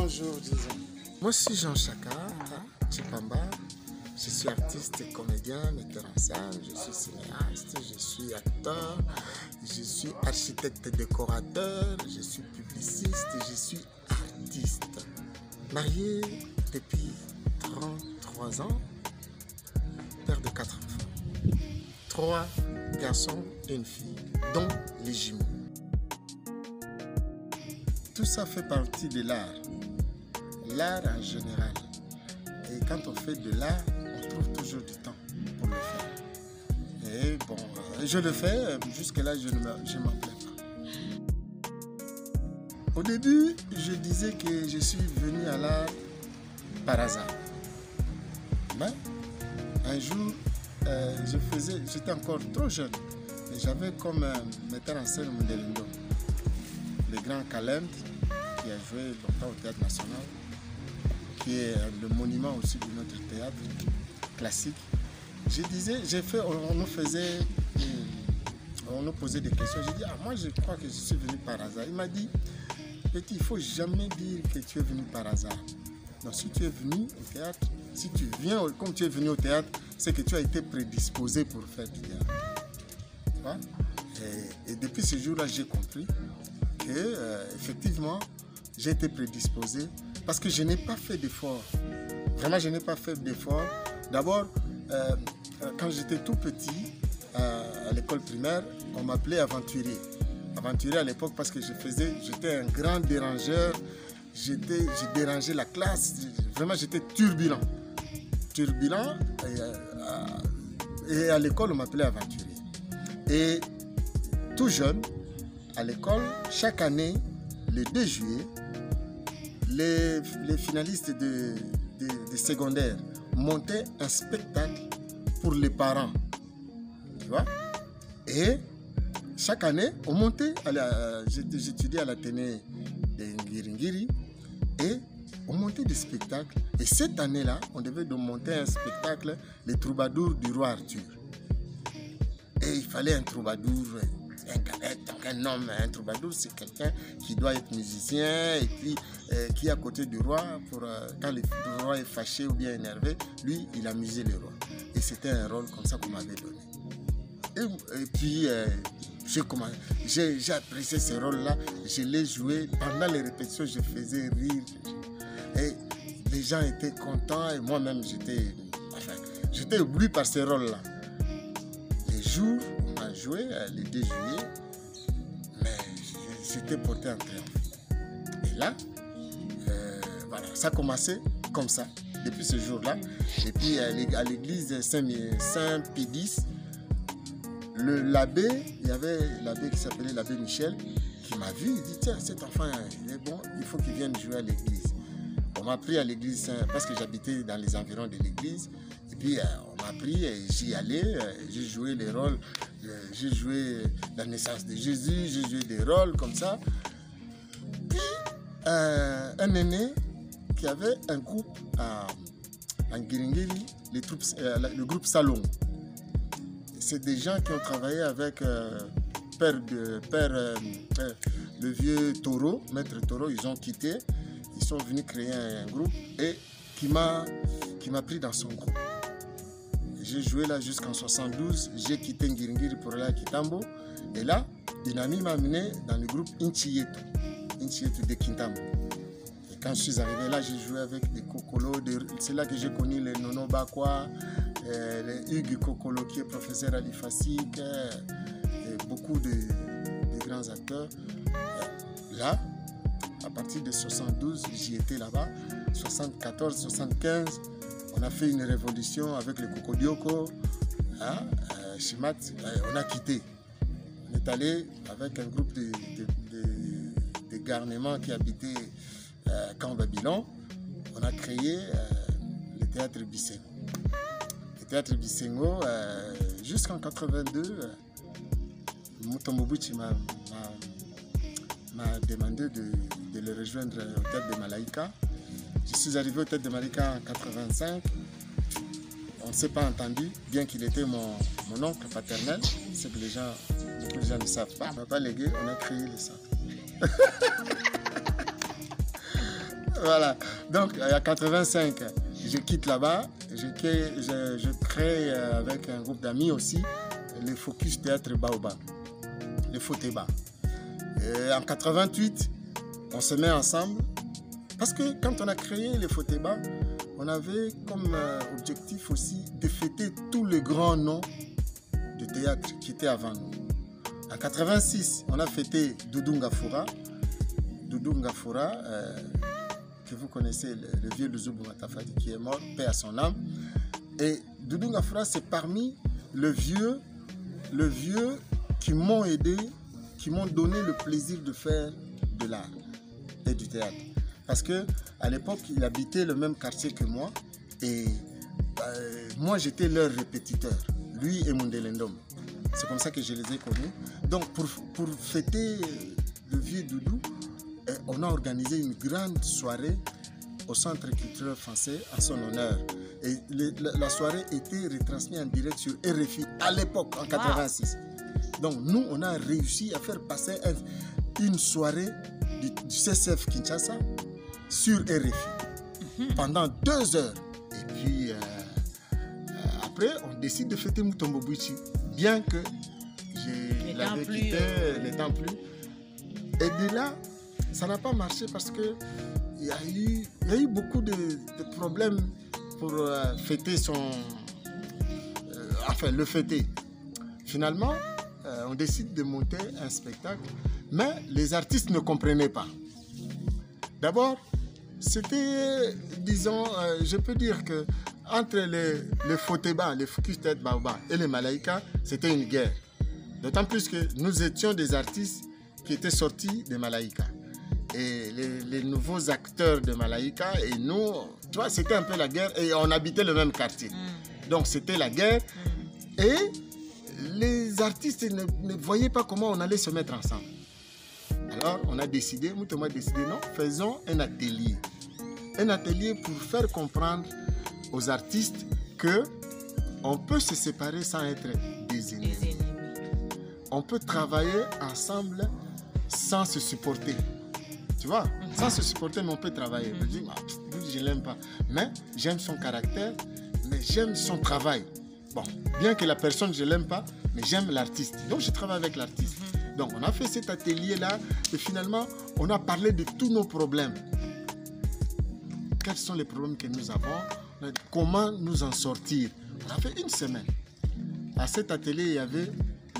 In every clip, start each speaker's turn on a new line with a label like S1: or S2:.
S1: Bonjour, disons. Moi, je suis Jean Chaka, Chipamba. Je suis artiste et comédien, metteur en scène, je suis cinéaste, je suis acteur, je suis architecte décorateur, je suis publiciste, je suis artiste. Marié depuis 33 ans, père de 4 enfants. 3 garçons et une fille, dont les jumeaux. Tout ça fait partie de l'art, l'art en général. Et quand on fait de l'art, on trouve toujours du temps pour le faire. Et bon, je le fais, jusque-là, je m'en plains pas. Au début, je disais que je suis venu à l'art par hasard. Mais un jour, j'étais encore trop jeune. Et j'avais comme metteur en scène Mundelindo, le grand Kalend, qui a joué longtemps au Théâtre National, qui est le monument aussi de notre théâtre classique. Je disais, on nous posait des questions. J'ai dit, moi je crois que je suis venu par hasard. Il m'a dit, petit, il ne faut jamais dire que tu es venu par hasard. Donc si tu es venu au théâtre, si tu viens, comme tu es venu au théâtre, c'est que tu as été prédisposé pour faire du théâtre. Tu vois? Et depuis ce jour-là, j'ai compris que, effectivement, j'ai été prédisposé parce que je n'ai pas fait d'effort. Vraiment, je n'ai pas fait d'effort. D'abord, quand j'étais tout petit, à l'école primaire, on m'appelait aventurier. Aventurier à l'époque parce que j'étais un grand dérangeur. J'ai dérangé la classe. Vraiment, j'étais turbulent. Turbulent. Et à l'école, on m'appelait aventurier. Et tout jeune, à l'école, chaque année, le 2 juillet, les finalistes de secondaire montaient un spectacle pour les parents. Tu vois? Et chaque année, on montait, j'étudiais à l'Athénée de Ngiringiri, et on montait des spectacles. Et cette année-là, on devait monter un spectacle, Les Troubadours du roi Arthur. Et il fallait un troubadour, un homme, un troubadour, c'est quelqu'un qui doit être musicien et puis qui est à côté du roi pour quand le roi est fâché ou bien énervé, lui, il amusait le roi. Et c'était un rôle comme ça qu'on m'avait donné. Et puis, j'ai apprécié ce rôle-là, je l'ai joué. Pendant les répétitions, je faisais rire. Et les gens étaient contents et moi-même, j'étais ébloui par ce rôle-là. Les jours où on a joué, le 2 juillet, mais j'étais porté en triomphe. Et là, voilà, ça a commencé comme ça, depuis ce jour-là. Et puis à l'église Saint-Pédis, l'abbé, il y avait l'abbé qui s'appelait l'abbé Michel, qui m'a vu, il dit, tiens, cet enfant, il est bon, il faut qu'il vienne jouer à l'église. On m'a pris à l'église, parce que j'habitais dans les environs de l'église. Et puis on m'a pris et j'y allais, j'ai joué les rôles, j'ai joué la naissance de Jésus, j'ai joué des rôles comme ça. Puis un aîné qui avait un groupe en Ngiringiri, le groupe Salon. C'est des gens qui ont travaillé avec le vieux Taureau, maître Taureau, ils ont quitté, ils sont venus créer un groupe et qui m'a pris dans son groupe. J'ai joué là jusqu'en 72, j'ai quitté Ngiringiri pour aller à Kitambo. Et là, une amie m'a amené dans le groupe Inchieto de Kintambo. Et quand je suis arrivé là, j'ai joué avec des Kokolo, c'est là que j'ai connu les Nono Bakwa, les Hugues Kokolo qui est professeur à l'IFASIC, et beaucoup de grands acteurs. Là, à partir de 72, j'y étais là-bas, 74, 75. On a fait une révolution avec le Kokodioko, Shimat, on a quitté. On est allé avec un groupe de garnements qui habitaient Camp Babylon. On a créé le théâtre Bissengo. Le théâtre Bissengo, jusqu'en 82, Mutombobuchi m'a demandé de le rejoindre au théâtre de Malaika. Je suis arrivé au théâtre de Malaika en 85. On ne s'est pas entendu, bien qu'il était mon oncle paternel. C'est que beaucoup de gens ne savent pas. Papa légué, on a créé le centre. Voilà. Donc, en 85, je quitte là-bas. Je crée avec un groupe d'amis aussi le Focus Théâtre Baobab, le Fotéba. Et en 88, on se met ensemble. Parce que quand on a créé le Fotéba, on avait comme objectif aussi de fêter tous les grands noms de théâtre qui étaient avant nous. En 86, on a fêté Doudou Ngafoura. Doudou Ngafoura, que vous connaissez, le vieux Luzubu Matafadi qui est mort, paix à son âme. Et Doudou Ngafoura, c'est parmi le vieux qui m'ont aidé, qui m'ont donné le plaisir de faire de l'art et du théâtre. Parce qu'à l'époque, il habitait le même quartier que moi et moi, j'étais leur répétiteur, lui et Mundelendom. C'est comme ça que je les ai connus. Donc, pour fêter le vieux Doudou, on a organisé une grande soirée au Centre culturel français en son honneur. Et la soirée était retransmise en direct sur RFI à l'époque, en 86. Donc, nous, on a réussi à faire passer une soirée du CCF Kinshasa sur RFI pendant 2 heures. Et puis, après, on décide de fêter Mutombo Bouichi, bien que je l'avais quitté, n'étant plus. Et de là, ça n'a pas marché parce que il y a eu beaucoup de problèmes pour fêter le fêter. Finalement, on décide de monter un spectacle, mais les artistes ne comprenaient pas. D'abord, c'était, disons, je peux dire que entre les Fotéba, les Focus Théâtre Baobab et les Malaïka, c'était une guerre. D'autant plus que nous étions des artistes qui étaient sortis des Malaïka. Et les nouveaux acteurs de Malaïka et nous, tu vois, c'était un peu la guerre et on habitait le même quartier. Donc c'était la guerre et les artistes ne voyaient pas comment on allait se mettre ensemble. Alors on a décidé, Moutouma a décidé, non, faisons un atelier. Un atelier pour faire comprendre aux artistes qu'on peut se séparer sans être des ennemis. On peut travailler ensemble sans se supporter. Tu vois, sans se supporter, mais on peut travailler. Je dis, je ne l'aime pas. Mais j'aime son caractère, mais j'aime son travail. Bon, bien que la personne, je ne l'aime pas, mais j'aime l'artiste. Donc, je travaille avec l'artiste. Donc, on a fait cet atelier-là et finalement, on a parlé de tous nos problèmes. Quels sont les problèmes que nous avons? Comment nous en sortir? On a fait 1 semaine. À cet atelier, il y avait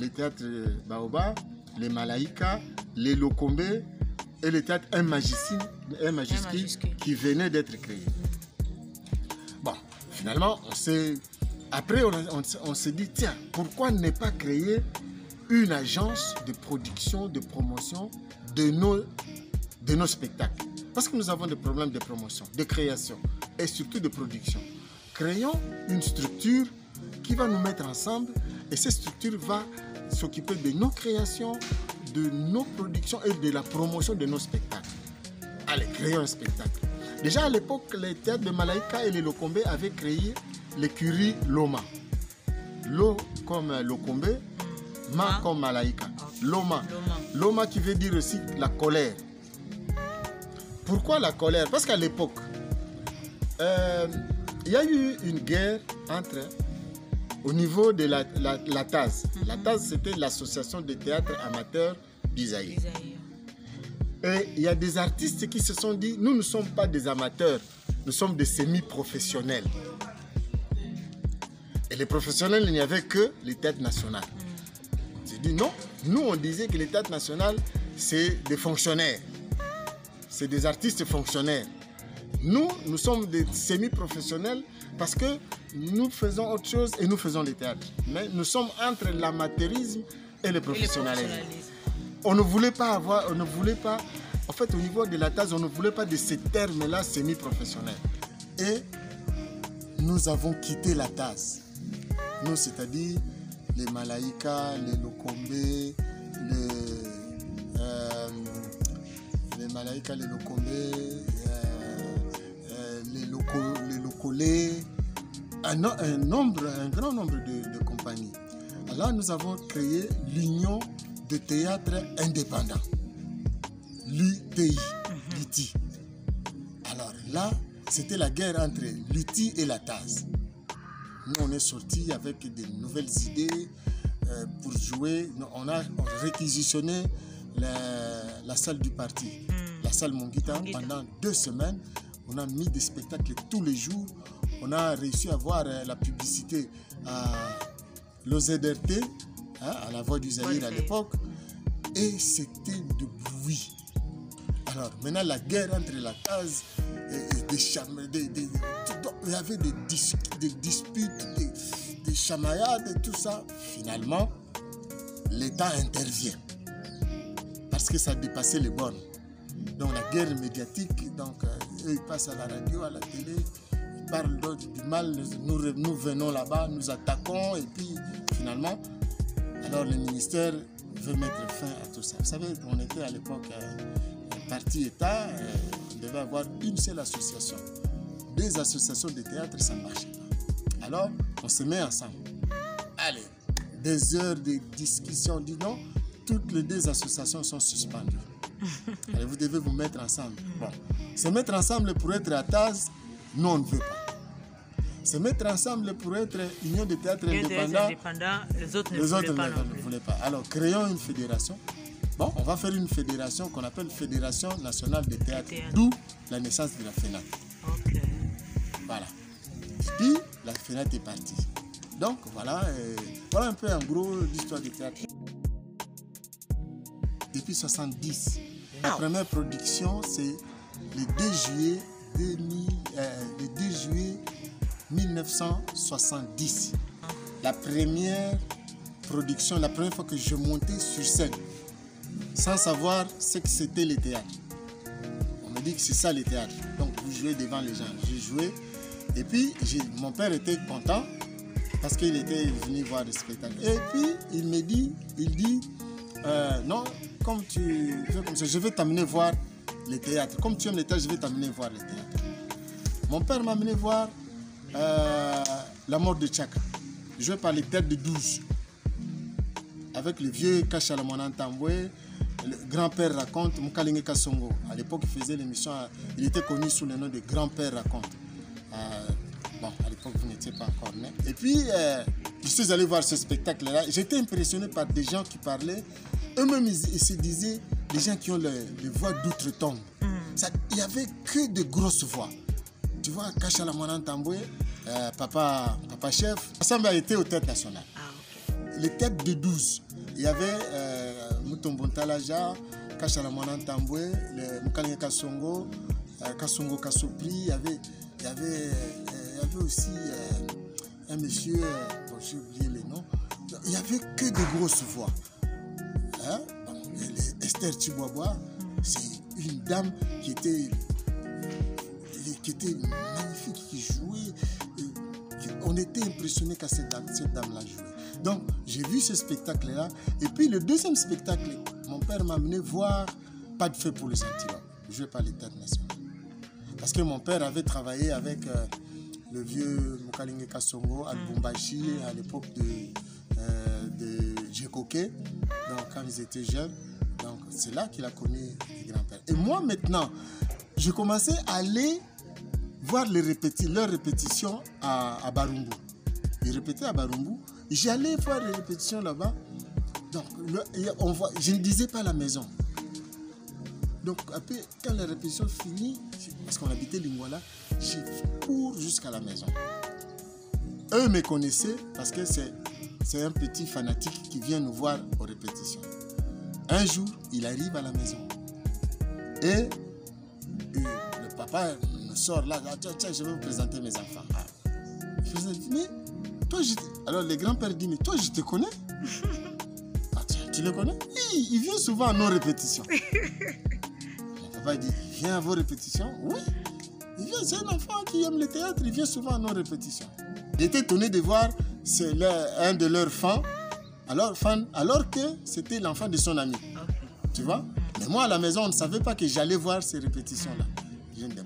S1: les théâtres Baobab, les Malaïka, les Lokombe, et le théâtre Un Majuscule qui venait d'être créé. Bon, finalement, on s'est dit, tiens, pourquoi ne pas créer une agence de production, de promotion de nos spectacles? Parce que nous avons des problèmes de promotion, de création et surtout de production. Créons une structure qui va nous mettre ensemble et cette structure va s'occuper de nos créations, de nos productions et de la promotion de nos spectacles. Allez, créons un spectacle. Déjà à l'époque, les théâtres de Malaïka et les Lokombe avaient créé l'écurie Loma. Lo comme Lokombe, Ma comme Malaïka. Loma. Loma qui veut dire aussi la colère. Pourquoi la colère? Parce qu'à l'époque, il y a eu une guerre au niveau de la TAS. La TAS, c'était l'association des théâtres amateurs d'Isaïe. Et il y a des artistes qui se sont dit, nous ne sommes pas des amateurs, nous sommes des semi-professionnels. Et les professionnels, il n'y avait que les théâtres nationaux. J'ai dit non, nous on disait que les théâtres nationaux, c'est des fonctionnaires. C'est des artistes fonctionnaires. Nous sommes des semi-professionnels parce que nous faisons autre chose et nous faisons les théâtres. Mais nous sommes entre l'amateurisme et le professionnalisme. On ne voulait pas, en fait au niveau de la TAS, on ne voulait pas de ces termes-là semi-professionnels. Et nous avons quitté la TAS. Nous, c'est-à-dire les Malaïka, les Lokombe, les Malaïka, les Lokombe, les Lokolé, un grand nombre de compagnies. Alors nous avons créé l'Union de théâtre indépendant, l'UTI. Alors là, c'était la guerre entre l'UTI et la TAS. Nous, on est sortis avec de nouvelles idées pour jouer. On a réquisitionné la salle du parti, la salle Monguita, pendant 2 semaines. On a mis des spectacles tous les jours. On a réussi à avoir la publicité à l'OZRT, à la Voix du Zaïre à l'époque. Et c'était de bruit. Alors, maintenant, la guerre entre la TAS et il y avait des disputes, des chamaillades et tout ça. Finalement, l'État intervient parce que ça dépassait les bornes. Donc, la guerre médiatique, donc, eux, ils passent à la radio, à la télé, ils parlent du mal, nous venons là-bas, nous attaquons, et puis, finalement, alors le ministère veut mettre fin à tout ça. Vous savez, on était à l'époque parti-État, on devait avoir une seule association. 2 associations de théâtre, ça ne marchait pas. Alors, on se met ensemble. Allez, des heures de discussion, on dit non, toutes les 2 associations sont suspendues. Allez, vous devez vous mettre ensemble. Bon, se mettre ensemble pour être à TAS, nous, on ne veut pas. Se mettre ensemble pour être Union de théâtre indépendant,
S2: les autres
S1: ne voulaient pas. Alors, créons une fédération. Bon, on va faire une fédération qu'on appelle Fédération nationale de théâtre, d'où la naissance de la FENAT.
S2: Okay.
S1: Voilà. Et puis, la FENAT est partie. Donc, voilà, voilà un peu en gros l'histoire du théâtre. Depuis 1970, la première production, c'est le 2 juillet 1970. La première production, la première fois que je montais sur scène, sans savoir ce que c'était le théâtre. On me dit que c'est ça le théâtre. Donc vous jouez devant les gens. J'ai joué. Et puis mon père était content parce qu'il était venu voir le spectacle. Et puis il dit, non, comme tu veux comme ça, je vais t'amener voir le théâtre. Comme tu aimes le théâtre, je vais t'amener voir le théâtre. Mon père m'a amené voir La mort de Tchaka, joué par les têtes de 12. Avec le vieux Kachalamona Tamboué, le grand-père raconte, Mukalinge Kasongo. À l'époque, il faisait l'émission, il était connu sous le nom de grand-père raconte. Bon, à l'époque, vous n'étiez pas encore né. Et puis, je suis allé voir ce spectacle-là. J'étais impressionné par des gens qui parlaient. Eux-mêmes, ils se disaient, des gens qui ont les voix d'outre-tombe. Il n'y avait que de grosses voix. Tu vois, Kachalamona Tamboué, papa chef, ensemble a été aux têtes nationales. Les têtes de 12. Il y avait Mutombo Ntalaja, Kachalamona Tamboué, Mukalinge Kasongo, Kasongo Kasopli. Il y avait aussi un monsieur, bon, j'ai oublié les noms. Il n'y avait que de grosses voix. Hein? Bon, Esther Chiboua, c'est une dame qui était magnifique, qui jouait. On était impressionnés quand cette dame-là jouait. Donc, j'ai vu ce spectacle-là. Et puis, le deuxième spectacle, mon père m'a amené voir Pas de feu pour les antilopes, joué par les têtes nationales. Parce que mon père avait travaillé avec le vieux Mukalinge Kasongo, Albumbashi, à l'époque de Djekoke, donc quand ils étaient jeunes. Donc, c'est là qu'il a connu les grands-pères. Et moi, maintenant, je commençais à aller voir leurs répétitions à Barumbu. Ils répétaient à Barumbu. J'allais voir les répétitions là-bas. Donc, je ne disais pas à la maison. Donc, après, quand la répétition finit, parce qu'on habitait Lingwala, je cours jusqu'à la maison. Eux me connaissaient parce que c'est un petit fanatique qui vient nous voir aux répétitions. Un jour, il arrive à la maison. Et le papa me sort là, tiens, je vais vous présenter mes enfants. Je dis, mais toi, alors le grand-père dit, mais toi, je te connais. Tiens, tu le connais? Oui, il vient souvent à nos répétitions. Mon papa dit, il vient à vos répétitions? Oui. Il vient, c'est un enfant qui aime le théâtre, il vient souvent à nos répétitions. J'étais étonné de voir un de leurs fans, alors que c'était l'enfant de son ami. Tu vois? Mais moi, à la maison, on ne savait pas que j'allais voir ces répétitions-là.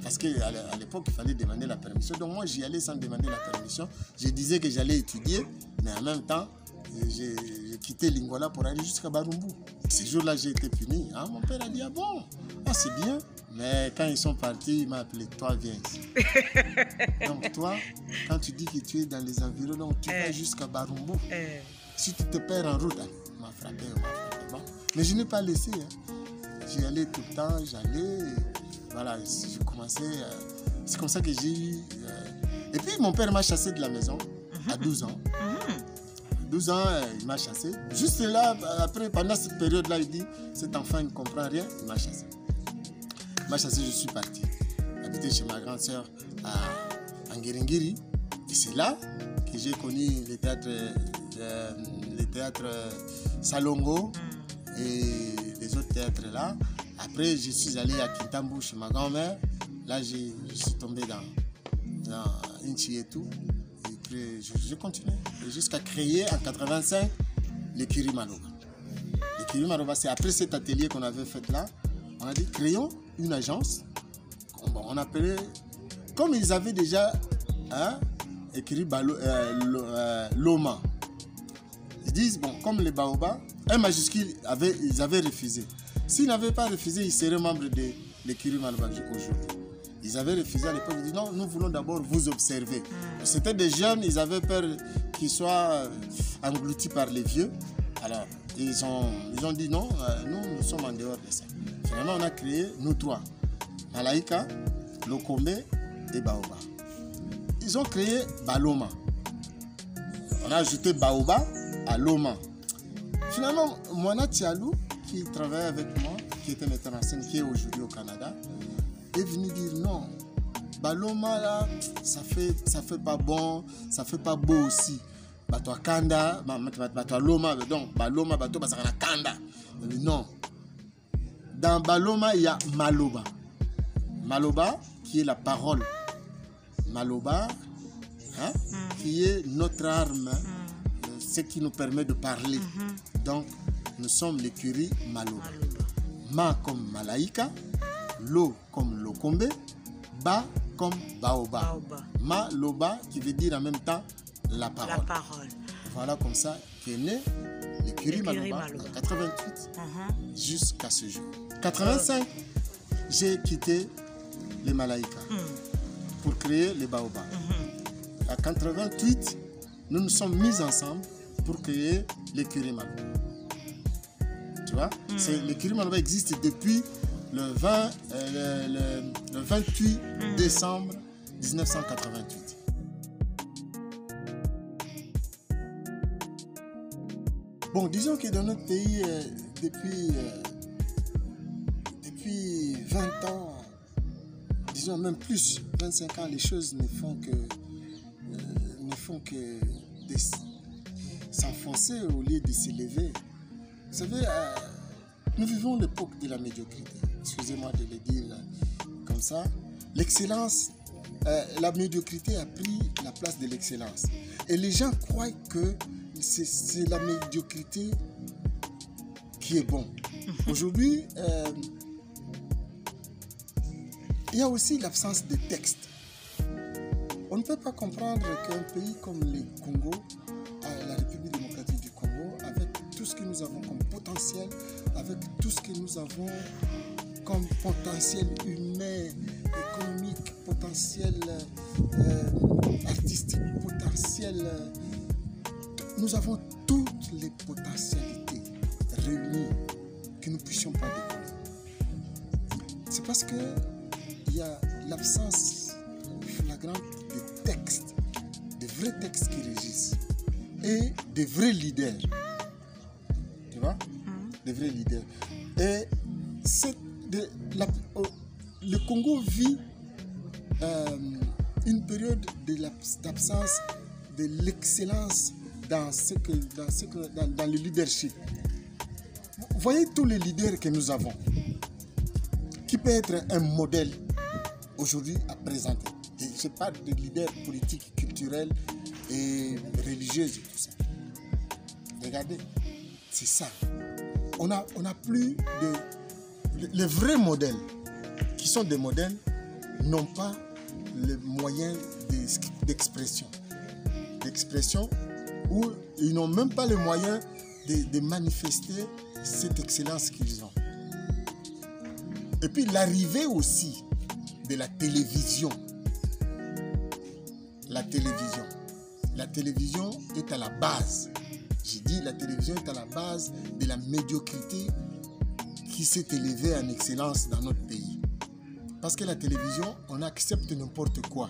S1: Parce qu'à l'époque, il fallait demander la permission. Donc moi, j'y allais sans demander la permission. Je disais que j'allais étudier, mais en même temps, j'ai quitté Lingwala pour aller jusqu'à Barumbu. Ce jour-là, j'ai été puni. Mon père a dit, ah bon, c'est bien. Mais quand ils sont partis, il m'a appelé, toi viens ici. Donc toi, quand tu dis que tu es dans les environs, donc tu vas jusqu'à Barumbo. Si tu te perds en route, il m'a frappé, Bon. Mais je n'ai pas laissé. J'y allais tout le temps, j'allais. Voilà, j'ai commencé. C'est comme ça que j'ai eu. Et puis mon père m'a chassé de la maison à 12 ans. 12 ans, il m'a chassé. Juste là, après, pendant cette période-là, il dit, cet enfant ne comprend rien, il m'a chassé. Il m'a chassé, je suis parti. Habiter chez ma grande sœur à Nguéringiri. Et c'est là que j'ai connu les théâtres Salongo et les autres théâtres là. Après, je suis allé à Kintambu chez ma grand-mère. Là, je suis tombé dans Inchi et tout. Et puis, je continue jusqu'à créer en 85 l'écurie Maloba. L'écurie Maloba, c'est après cet atelier qu'on avait fait là. On a dit, créons une agence. On appelait, comme ils avaient déjà écrit Loma. Ils disent, bon, comme les Baobas, un majuscule, ils avaient refusé. S'ils n'avaient pas refusé, ils seraient membres de l'écurie Maloba aujourd'hui. Ils avaient refusé à l'époque, ils disent non, nous voulons d'abord vous observer. C'était des jeunes, ils avaient peur qu'ils soient engloutis par les vieux. Alors, ils ont dit non, nous sommes en dehors de ça. Finalement, on a créé, nous trois, Malaika, Lokombe et Baoba. Ils ont créé Baloma. On a ajouté Baoba à Loma. Finalement, Moana Tialou, qui travaillait avec moi, qui était metteur en scène, qui est aujourd'hui au Canada, est venu dire non, Baloma là, ça fait pas bon, ça fait pas beau aussi. Bato Kanda, bato Loma, donc Baloma, bato Basakana Kanda. Non. Dans Baloma, il y a Maloba. Maloba, qui est la parole. Maloba, qui est notre arme, ce qui nous permet de parler. Donc, nous sommes l'écurie Maloba. Ma comme Malaika, Lo comme Lokombe, Ba comme Baoba. Maloba, qui veut dire en même temps la parole. Voilà comme ça qu'est né l'écurie Maloba en 88 jusqu'à ce jour. 85, j'ai quitté les Malaïka pour créer les Baobas. À 88, nous nous sommes mis ensemble pour créer l'écurie Maloba. Tu vois, l'écurie Maloba existe depuis le 28 décembre 1988. Bon, disons que dans notre pays, depuis 20 ans, disons même plus, 25 ans, les choses ne font que s'enfoncer au lieu de s'élever. Vous savez, nous vivons l'époque de la médiocrité. Excusez-moi de le dire comme ça. L'excellence, la médiocrité a pris la place de l'excellence. Et les gens croient que c'est la médiocrité qui est bon. Aujourd'hui, il y a aussi l'absence de texte. On ne peut pas comprendre qu'un pays comme le Congo, la République démocratique du Congo, avec tout ce que nous avons comme potentiel, avec tout ce que nous avons comme potentiel humain, économique, potentiel artistique, potentiel... Nous avons toutes les potentialités réunies que nous ne puissions pas décoller. C'est parce qu'il y a l'absence flagrante de textes, de vrais textes qui régissent et de vrais leaders. Tu vois? De vrais leaders. Et le Congo vit une période d'absence de l'excellence dans le leadership. Vous voyez tous les leaders que nous avons, qui peut être un modèle aujourd'hui à présenter. Je parle de leaders politiques, culturels et religieux et tout ça. Regardez, c'est ça. On n'a plus de... Les vrais modèles, qui sont des modèles, n'ont pas les moyens d'expression. Où ils n'ont même pas les moyens de manifester cette excellence qu'ils ont. Et puis l'arrivée aussi de la télévision. La télévision. La télévision est à la base. J'ai dit la télévision est à la base de la médiocrité qui s'est élevée en excellence dans notre pays. Parce que la télévision, on accepte n'importe quoi.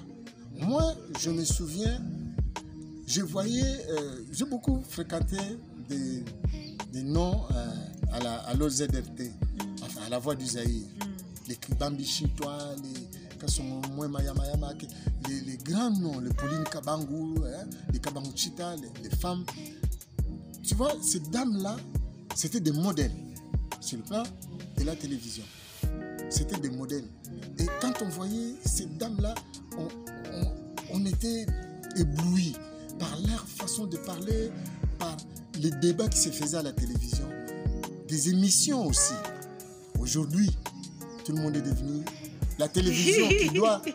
S1: Moi, je me souviens, je voyais, j'ai beaucoup fréquenté des noms à l'OZRT, enfin à la Voix du Zaïre. Les Kibambi Chitois, les grands noms, les Pauline Kabangou, les Kabangou Chita, les femmes. Tu vois, ces dames-là, c'était des modèles sur le plan de la télévision. C'était des modèles. Et quand on voyait ces dames-là, on était éblouis par leur façon de parler, par les débats qui se faisaient à la télévision, des émissions aussi. Aujourd'hui, tout le monde est devenu... La télévision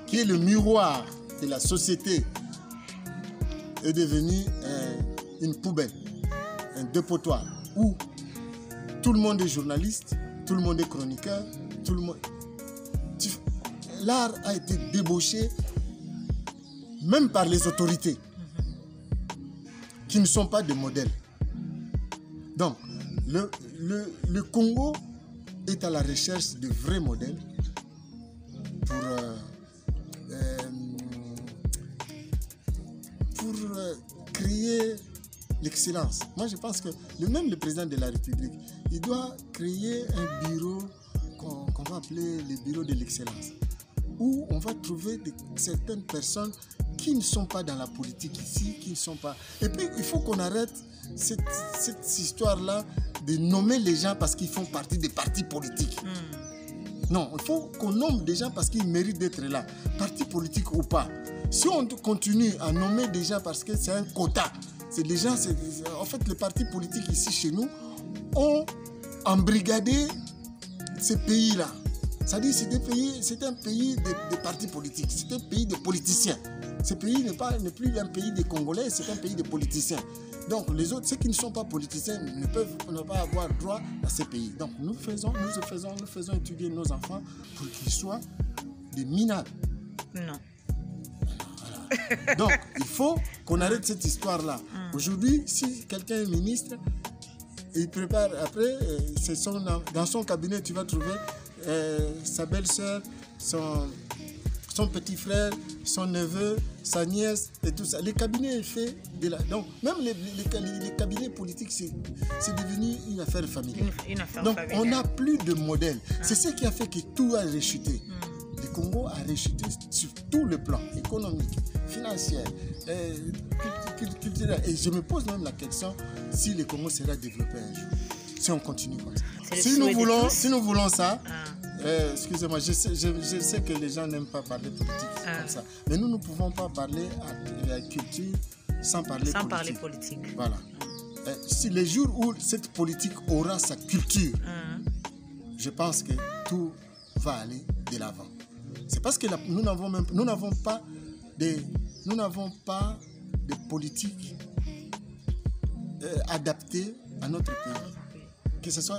S1: qui est le miroir de la société est devenue une poubelle, un dépotoir où tout le monde est journaliste, tout le monde est chroniqueur, tout le monde... L'art a été débauché même par les autorités qui ne sont pas des modèles. Donc, le Congo est à la recherche de vrais modèles pour créer l'excellence. Moi, je pense que même le président de la République, il doit créer un bureau qu'on va appeler le bureau de l'excellence, où on va trouver certaines personnes qui ne sont pas dans la politique ici, qui ne sont pas... Et puis, il faut qu'on arrête cette histoire-là de nommer les gens parce qu'ils font partie des partis politiques. Non, il faut qu'on nomme des gens parce qu'ils méritent d'être là, parti politique ou pas. Si on continue à nommer des gens parce que c'est un quota, c'est des gens, en fait, les partis politiques ici chez nous ont embrigadé ces pays-là. C'est-à-dire c'est un pays de partis politiques, c'est un pays de politiciens. Ce pays n'est plus un pays des Congolais, c'est un pays de politiciens. Donc les autres, ceux qui ne sont pas politiciens, ne peuvent pas avoir droit à ces pays. Donc nous faisons étudier nos enfants pour qu'ils soient des minables. Non. Voilà. Donc il faut qu'on arrête cette histoire-là. Aujourd'hui, si quelqu'un est ministre, il prépare après, dans son cabinet, tu vas trouver sa belle-sœur, son petit frère, son neveu, sa nièce et tout ça. Le cabinet est fait de là. Donc, même les cabinets politiques, c'est devenu une affaire familiale. Donc, on n'a plus de modèle. C'est ce qui a fait que tout a rechuté. Le Congo a rechuté sur tout le plan économique, financier, culturel. Et je me pose même la question si le Congo sera développé un jour, si on continue comme ça. Si nous voulons ça, excusez-moi, je sais que les gens n'aiment pas parler politique comme ça. Mais nous ne pouvons pas parler à la culture sans parler politique. Voilà. Si les jours où cette politique aura sa culture, je pense que tout va aller de l'avant. C'est parce que nous n'avons pas de politique adaptée à notre pays. Que ce soit...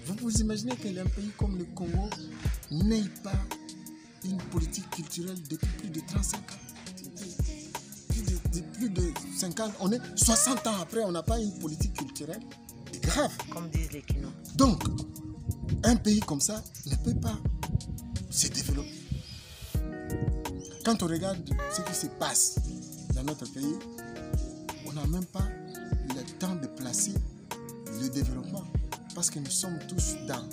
S1: Vous imaginez qu'un pays comme le Congo n'ait pas une politique culturelle depuis plus de 35 ans. Plus de 50, on est 60 ans après, on n'a pas une politique culturelle. C'est grave.
S2: Comme disent les Kino.
S1: Donc, un pays comme ça ne peut pas se développer. Quand on regarde ce qui se passe dans notre pays, on n'a même pas le temps de placer le développement. Parce que nous sommes tous dans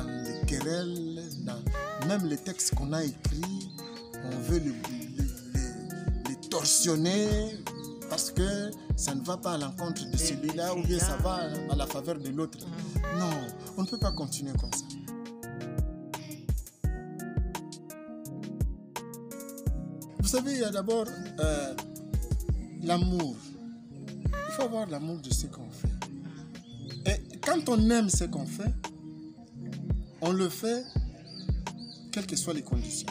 S1: les querelles, même les textes qu'on a écrits, on veut les torsionner parce que ça ne va pas à l'encontre de celui-là ou bien ça va à la faveur de l'autre. Non, on ne peut pas continuer comme ça. Vous savez, il y a d'abord l'amour. Il faut avoir l'amour de ce qu'on fait. Et quand on aime ce qu'on fait, on le fait quelles que soient les conditions.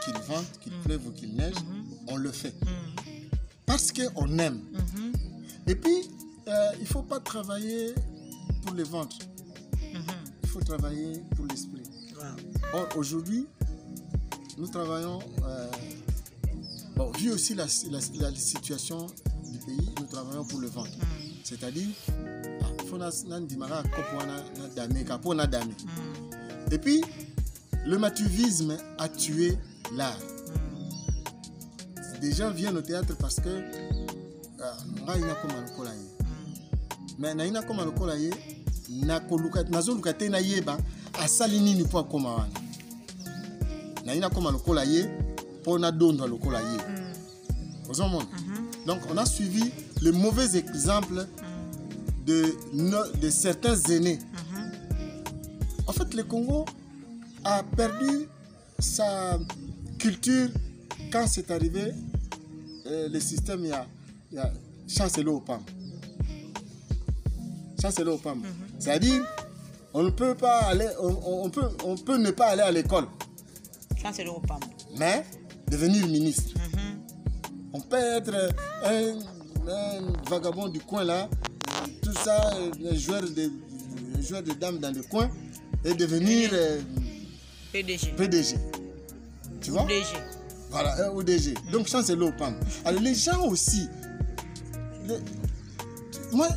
S1: Qu'il vente, qu'il pleuve ou qu'il neige, on le fait. Parce qu'on aime. Et puis, il ne faut pas travailler pour le ventre. faut travailler pour l'esprit. Wow. Or, aujourd'hui, nous travaillons, bon, vu aussi la situation du pays, nous travaillons pour le ventre. C'est-à-dire, et puis, le mathuvisme a tué l'art. Des gens viennent au théâtre parce que mais naina koma lokola ye nazoluka te na yeba asali nini po akoma wana naina koma lokola ye po na dondo lokola ye. Donc on a suivi le mauvais exemple de certains aînés. En fait, le Congo a perdu sa culture quand c'est arrivé le système il y a chancelier au PAM. Chancelier au PAM. C'est-à-dire, on ne peut pas aller, on peut ne pas aller à l'école.
S2: Chancelier au PAM. Mais
S1: devenir ministre. On peut être un vagabond du coin là, tout ça, un joueur de dames dans le coin et devenir PDG. Tu vois?
S2: PDG.
S1: Voilà, ODG. Donc, chancelier au PAM. Alors, les gens aussi, moi,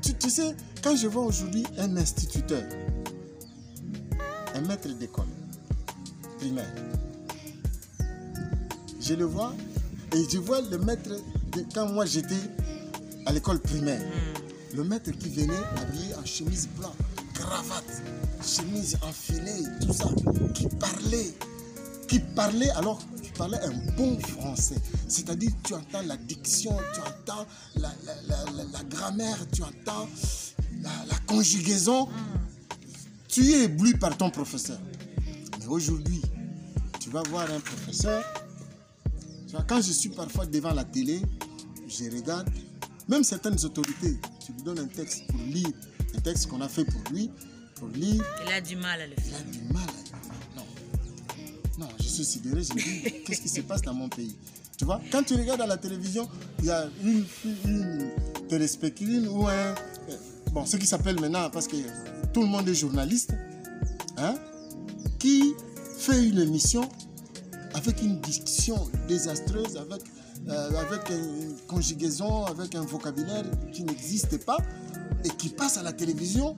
S1: tu sais, quand je vois aujourd'hui un instituteur, un maître d'école primaire, je le vois et je vois le maître, quand moi j'étais à l'école primaire, le maître qui venait habillé en chemise blanche, cravate, chemise enfilée, tout ça, qui parlait alors tu parlais un bon français, c'est-à-dire tu entends la diction, tu entends la grammaire, tu entends la conjugaison, tu es ébloui par ton professeur. Mais aujourd'hui, tu vas voir un professeur, tu vois, quand je suis parfois devant la télé, je regarde, même certaines autorités, tu lui donnes un texte pour lire, un texte qu'on a fait pour lui, pour lire.
S2: Il a du mal à le faire.
S1: Il a du mal à le faire. Non, je suis sidéré, je me dis, qu'est-ce qui se passe dans mon pays? Tu vois, quand tu regardes à la télévision, il y a une téléspectatrice ou un... Bon, ce qui s'appelle maintenant, parce que tout le monde est journaliste, hein, qui fait une émission avec une diction désastreuse, avec une conjugaison, avec un vocabulaire qui n'existe pas, et qui passe à la télévision.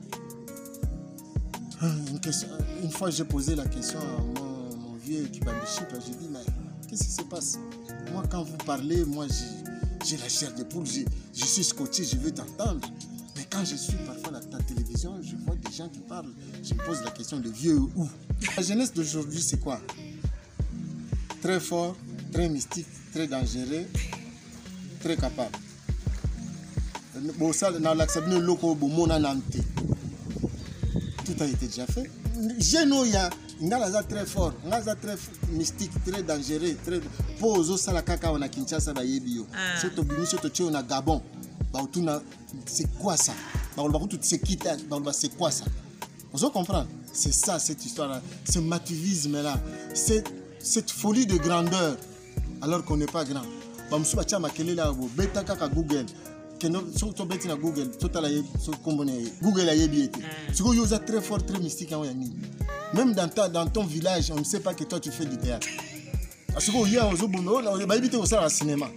S1: Une fois, j'ai posé la question à mon vieux Kibambichi, j'ai dit, mais qu'est-ce qui se passe? Moi, quand vous parlez, moi, j'ai la chair de poule, je suis scotché, je veux t'entendre. Mais quand je suis parfois à la télévision, je vois des gens qui parlent, je me pose la question de vieux où? La jeunesse d'aujourd'hui, c'est quoi? Très fort, très mystique, très dangereux, très capable. Tout a été déjà fait. Genoya, Ngalaza très fort, Ngalaza très mystique, très dangereux, très pozo salakaka on a Kinshasa ba yebio. C'est au bimi c'est au na Gabon. C'est quoi ça? C'est quoi ça? Vous comprenez? C'est ça cette histoire-là, ce mathuvisme-là, cette folie de grandeur alors qu'on n'est pas grand. Google. Google, Google a yebi été. C'est très fort, très mystique. Même dans ton village, on ne sait pas que toi tu fais du théâtre. Parce que hier, on a évité au cinéma.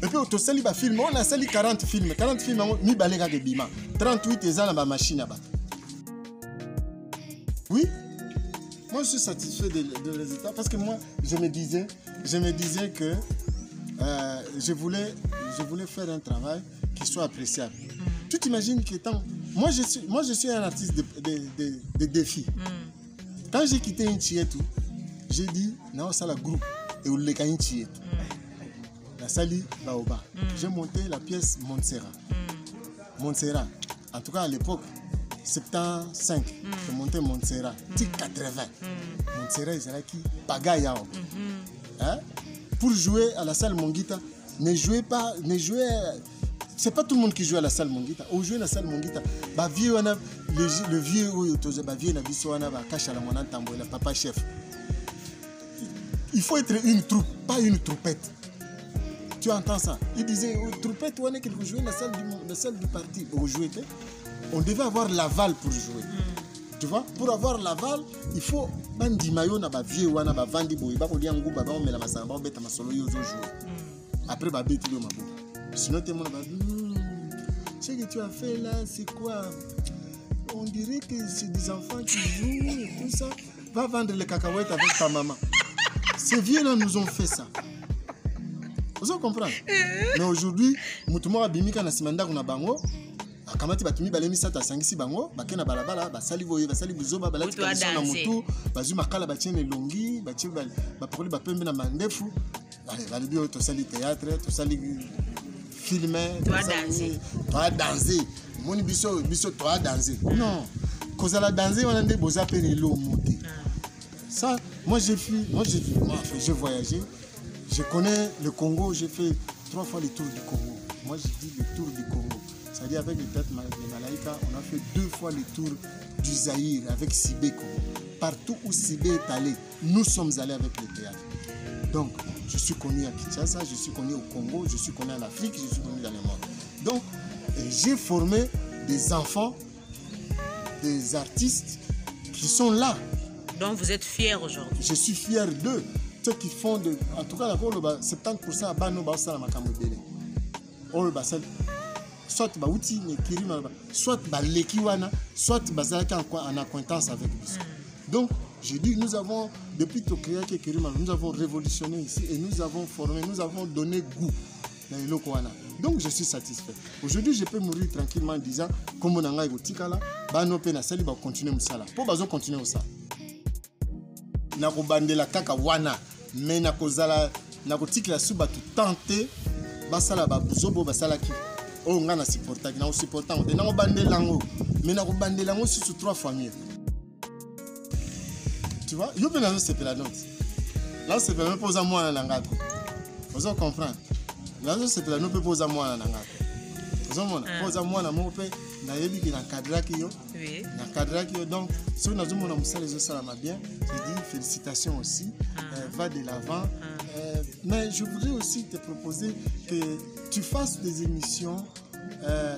S1: Et puis, on a sali film, on a sali 40 films. 40 films, mi balega de bima. 38 et dans la machine. Oui, moi je suis satisfait des résultats parce que moi, je me disais que je voulais faire un travail qui soit appréciable. Tu t'imagines que moi je suis un artiste de défi. Quand j'ai quitté Inchietou, j'ai dit non ça la groupe et on le Inchietou. La Sali Baoba. J'ai monté la pièce Montserrat. En tout cas à l'époque 75, j'ai monté Montserrat. 80. Montserrat ils allaient qui Pagaya. Hein? Pour jouer à la salle Mongita, ne jouez. C'est pas tout le monde qui joue à la salle Mongita. Au jouer à la salle Mongita, le vieux où papa chef. Il faut être une troupe, pas une troupette. Tu entends ça? Il disait troupette, on est qu'il faut jouer la salle du parti. On devait avoir l'aval pour jouer. Tu vois, pour avoir l'aval, il faut bandi mayo na ba vieux wana ba vandi boy ba ko liangu ba on mela masamba ba beta masolo yo zo jour. Après ba beti le mabo. Sinon tout le monde va ce que tu as fait là, c'est quoi? On dirait que c'est des enfants qui jouent et tout ça. Va vendre les cacahuètes avec ta maman. Ces vieux là nous ont fait ça. Vous comprenez? Mais aujourd'hui, mutumo abimika na simanda kuna bango. Akamati batumi balemi sata sangisi bango bakena balabala basali boye basali buzoba balati kabisa na mutu bazu makala batiene longi bati ba proli ba pembe na mandefu bali bio to sali théâtre to sali filmer to danser moni biso to danser non kozala danser wana nde boza pene lo muté ça moi j'ai voyagé, je connais le Congo, j'ai fait 3 fois le tour du Congo. Moi je dis le tour du Congo. C'est-à-dire avec les têtes de Malaïka, on a fait 2 fois le tour du Zaïre avec Sibé Congo. Partout où Sibé est allé, nous sommes allés avec le théâtre. Donc, je suis connu à Kinshasa, je suis connu au Congo, je suis connu en Afrique, je suis connu dans le monde. Donc, j'ai formé des enfants, des artistes qui sont là.
S2: Donc, vous êtes fiers aujourd'hui?
S1: Je suis fier d'eux. Ceux qui font de... En tout cas, 70% à Bano, Baosala, Makamobele. Soit Baouti, soit Balekiwana, soit Bazalaka en acquaintance avec lui. Donc, j'ai dit, nous avons, depuis Tokyo, nous avons révolutionné ici et nous avons formé, nous avons donné goût dans les locaux. Donc, je suis satisfait. Aujourd'hui, je peux mourir tranquillement en disant, comme on a dit, Bano Pena Sali va continuer Moussala. Pour Bazo continuer ça. Nako bandela kaka wana, mais nako zala, nako tikla suba tout tenter, basala babuzobo basala ki. Oh, on a supporté, on a supporté, on a bandé l'ango, mais on a bandé l'ango sur 3 fois mieux. Tu vois, il y a une c'est la note. Là, c'est pas poser à moi en langage. Vous comprenez? Là, c'est la note poser à moi en langage. Vous comprenez? Poser à moi en mon père, na yebi qui na cadre qui yo. Oui. Na cadre qui yo. Donc, si on a besoin de ça, les autres ça m'a bien. Je dis félicitations aussi. Va de l'avant. Mais je voudrais aussi te proposer que tu fasses des émissions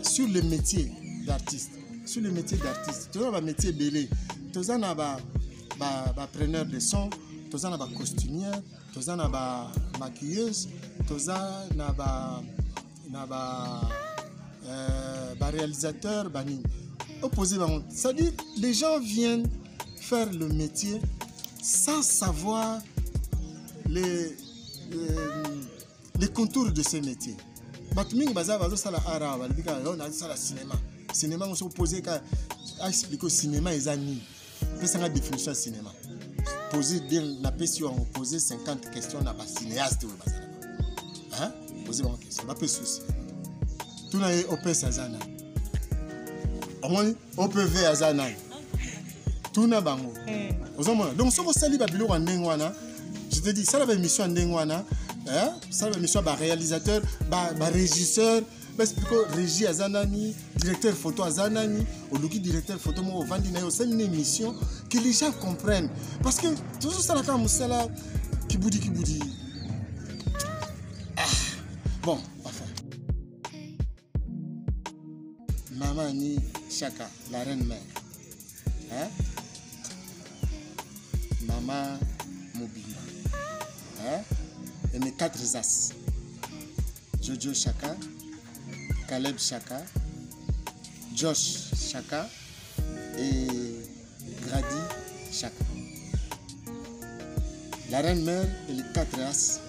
S1: sur le métier d'artiste. Sur le métier d'artiste. Tu as un métier belé. Tu as un preneur de son. Tu as un costumière. Tu as un maquilleuse. Tu as un réalisateur. Opposé. C'est-à-dire les gens viennent faire le métier sans savoir les contours de ce métier. Batming baza sala ara balika on a sala cinéma. Cinéma on s'opposé à expliquer au cinéma les années. C'est la définition du cinéma. Poser la question, poser 50 questions à un cinéaste. Hein? Poser une question, pas de souci. Tout n'a pas opé Sazana. On peut ver Azana. Tout n'a pas bango. Donc si vous salez babilo en Ndengwana, je te dis ça la mission en Ndengwana, ça la mission ba réalisateur, ba régisseur, ba expliquer régie Azanani, directeur photo Azanani, au luki directeur photo mo vandi na yo, c'est une émission que les gens comprennent parce que tout ça la comme ça là kiboudi. Bon, enfin. Maman ni Chaka, la reine mère. Hein? Maman Mobima. Hein? Et mes 4 as. Jojo Chaka, Caleb Chaka, Josh Chaka et Grady Chaka. La reine mère et les 4 as.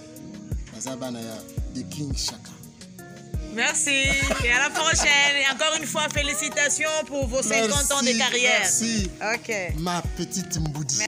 S1: Bazabanaya de King Chaka.
S2: Merci et à la prochaine. Et encore une fois, félicitations pour vos 50 ans de carrière.
S1: Merci.
S2: Ok.
S1: Ma petite Mboudi.